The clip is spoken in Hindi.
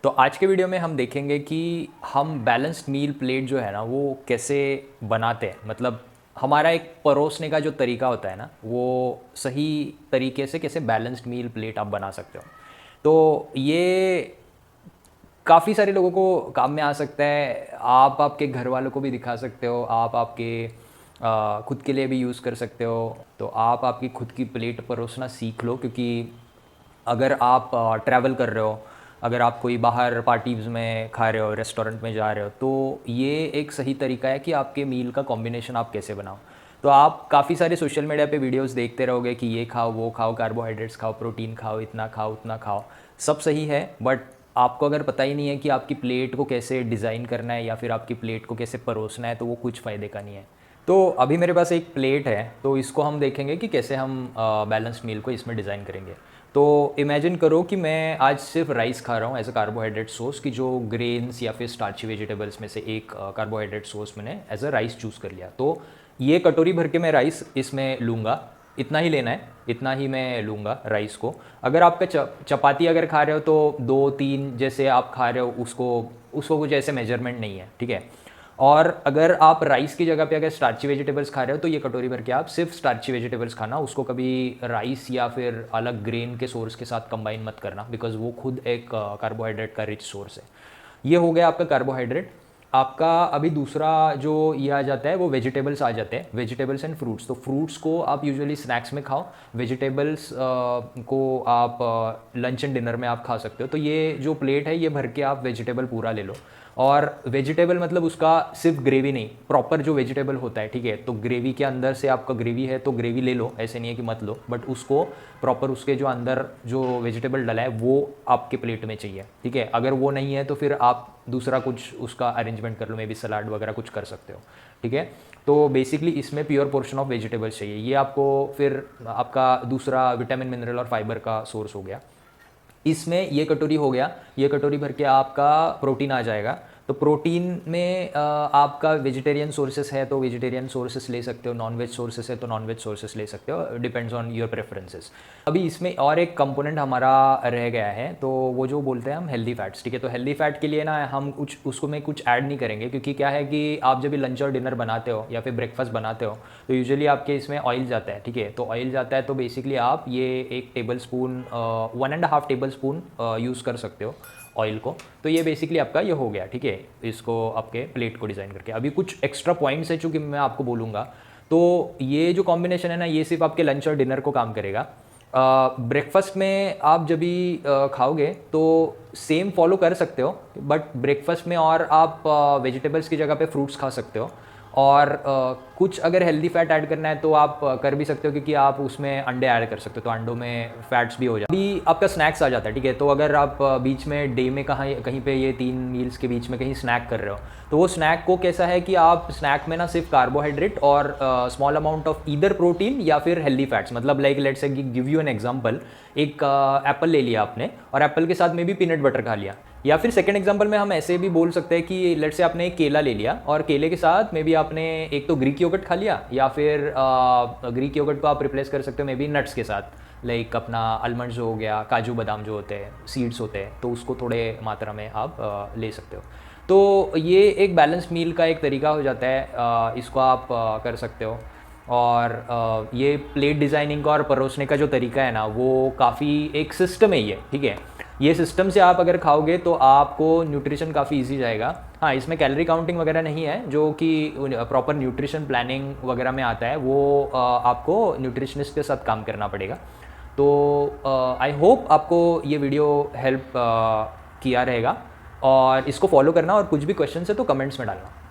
तो आज के वीडियो में हम देखेंगे कि हम बैलेंस्ड मील प्लेट जो है ना वो कैसे बनाते हैं। मतलब हमारा एक परोसने का जो तरीका होता है ना वो सही तरीके से कैसे बैलेंस्ड मील प्लेट आप बना सकते हो। तो ये काफ़ी सारे लोगों को काम में आ सकता है। आप आपके घर वालों को भी दिखा सकते हो, आप आपके खुद के लिए भी यूज़ कर सकते हो। तो आप आपकी खुद की प्लेट परोसना सीख लो, क्योंकि अगर आप ट्रैवल कर रहे हो, अगर आप कोई बाहर पार्टीज़ में खा रहे हो, रेस्टोरेंट में जा रहे हो, तो ये एक सही तरीका है कि आपके मील का कॉम्बिनेशन आप कैसे बनाओ। तो आप काफ़ी सारे सोशल मीडिया पे वीडियोस देखते रहोगे कि ये खाओ, वो खाओ, कार्बोहाइड्रेट्स खाओ, प्रोटीन खाओ, इतना खाओ, उतना खाओ। सब सही है, बट आपको अगर पता ही नहीं है कि आपकी प्लेट को कैसे डिज़ाइन करना है या फिर आपकी प्लेट को कैसे परोसना है, तो वो कुछ फ़ायदे का नहीं है। तो अभी मेरे पास एक प्लेट है, तो इसको हम देखेंगे कि कैसे हम बैलेंस्ड मील को इसमें डिज़ाइन करेंगे। तो इमेजिन करो कि मैं आज सिर्फ राइस खा रहा हूँ एज अ कार्बोहाइड्रेट सोर्स, की जो ग्रेन्स या फिर स्टार्ची वेजिटेबल्स में से एक कार्बोहाइड्रेट सोर्स मैंने एज अ राइस चूज़ कर लिया। तो ये कटोरी भर के मैं राइस इसमें लूँगा, इतना ही लेना है, इतना ही मैं लूँगा राइस को। अगर आपका चपाती अगर खा रहे हो तो 2-3 जैसे आप खा रहे हो, उसको उसको कुछ ऐसे मेजरमेंट नहीं है, ठीक है। और अगर आप राइस की जगह पे अगर स्टार्ची वेजिटेबल्स खा रहे हो तो ये कटोरी भर के आप सिर्फ स्टार्ची वेजिटेबल्स खाना, उसको कभी राइस या फिर अलग ग्रेन के सोर्स के साथ कंबाइन मत करना, बिकॉज वो खुद एक कार्बोहाइड्रेट का रिच सोर्स है। ये हो गया आपका कार्बोहाइड्रेट। आपका अभी दूसरा जो ये आ जाता है वो वेजिटेबल्स आ जाते हैं, वेजिटेबल्स एंड फ्रूट्स। तो फ्रूट्स को आप यूजुअली स्नैक्स में खाओ, वेजिटेबल्स को आप लंच एंड डिनर में आप खा सकते हो। तो ये जो प्लेट है ये भर के आप वेजिटेबल पूरा ले लो। और वेजिटेबल मतलब उसका सिर्फ ग्रेवी नहीं, प्रॉपर जो वेजिटेबल होता है, ठीक है। तो ग्रेवी के अंदर से आपका ग्रेवी है तो ग्रेवी ले लो, ऐसे नहीं है कि मत लो, बट उसको प्रॉपर उसके जो अंदर जो वेजिटेबल डला है वो आपके प्लेट में चाहिए, ठीक है। अगर वो नहीं है तो फिर आप दूसरा कुछ उसका अरेंजमेंट कर लो, मे बी सलाड वगैरह कुछ कर सकते हो, ठीक है। तो बेसिकली इसमें प्योर पोर्शन ऑफ वेजिटेबल्स चाहिए। ये आपको फिर आपका दूसरा विटामिन मिनरल और फाइबर का सोर्स हो गया। इसमें ये कटोरी हो गया, ये कटोरी भर के आपका प्रोटीन आ जाएगा। तो प्रोटीन में आपका वेजिटेरियन सोर्सेस है तो वेजिटेरियन सोर्सेस ले सकते हो, नॉन वेज सोर्सेस है तो नॉन वेज सोर्सेस ले सकते हो, डिपेंड्स ऑन योर प्रेफरेंसेस। अभी इसमें और एक कंपोनेंट हमारा रह गया है, तो वो जो बोलते हैं हम हेल्दी फैट्स, ठीक है। तो हेल्दी फैट के लिए ना हम कुछ उसको में कुछ ऐड नहीं करेंगे, क्योंकि क्या है कि आप जब भी लंच और डिनर बनाते हो या फिर ब्रेकफास्ट बनाते हो तो यूजुअली आपके इसमें ऑयल जाता है, ठीक है। तो ऑयल जाता है तो बेसिकली आप ये 1 table spoon 1.5 table spoon use कर सकते हो ऑयल को। तो ये बेसिकली आपका ये हो गया, ठीक है, इसको आपके प्लेट को डिज़ाइन करके। अभी कुछ एक्स्ट्रा पॉइंट्स है चूँकि मैं आपको बोलूँगा। तो ये जो कॉम्बिनेशन है ना ये सिर्फ आपके लंच और डिनर को काम करेगा। ब्रेकफास्ट में आप जब भी खाओगे तो सेम फॉलो कर सकते हो, बट ब्रेकफास्ट में और आप वेजिटेबल्स की जगह पे फ्रूट्स खा सकते हो। और कुछ अगर हेल्दी फैट ऐड करना है तो आप कर भी सकते हो, क्योंकि आप उसमें अंडे ऐड कर सकते हो, तो अंडों में फैट्स भी हो जाते हैं। अभी आपका स्नैक्स आ जाता है, ठीक है। तो अगर आप बीच में डे में कहीं पे ये 3 मील्स के बीच में कहीं स्नैक कर रहे हो, तो वो स्नैक को कैसा है कि आप स्नैक में ना सिर्फ कार्बोहाइड्रेट और small amount of either protein या फिर हेल्दी फैट्स, मतलब like let's say give you an example, एक एप्पल ले लिया आपने और एप्पल के साथ में भी पीनट बटर खा लिया। या फिर सेकंड एग्जांपल में हम ऐसे भी बोल सकते हैं कि लेट्स से आपने एक केला ले लिया और केले के साथ में भी आपने एक तो ग्रीक योगर्ट खा लिया, या फिर ग्रीक योगर्ट को आप रिप्लेस कर सकते हो मे बी नट्स के साथ, लाइक अपना आलमंड्स हो गया, काजू बादाम जो होते हैं, सीड्स होते हैं, तो उसको थोड़े मात्रा में आप ले सकते हो। तो ये एक बैलेंस मील का एक तरीका हो जाता है, इसको आप कर सकते हो। और ये प्लेट डिज़ाइनिंग का और परोसने का जो तरीका है ना वो काफ़ी एक सिस्टम है ये, ठीक है। ये सिस्टम से आप अगर खाओगे तो आपको न्यूट्रिशन काफ़ी इजी जाएगा। हाँ, इसमें कैलोरी काउंटिंग वगैरह नहीं है, जो कि प्रॉपर न्यूट्रिशन प्लानिंग वगैरह में आता है, वो आपको न्यूट्रिशनिस्ट के साथ काम करना पड़ेगा। तो आई होप आपको ये वीडियो हेल्प किया रहेगा, और इसको फॉलो करना, और कुछ भी क्वेश्चन है तो कमेंट्स में डालना।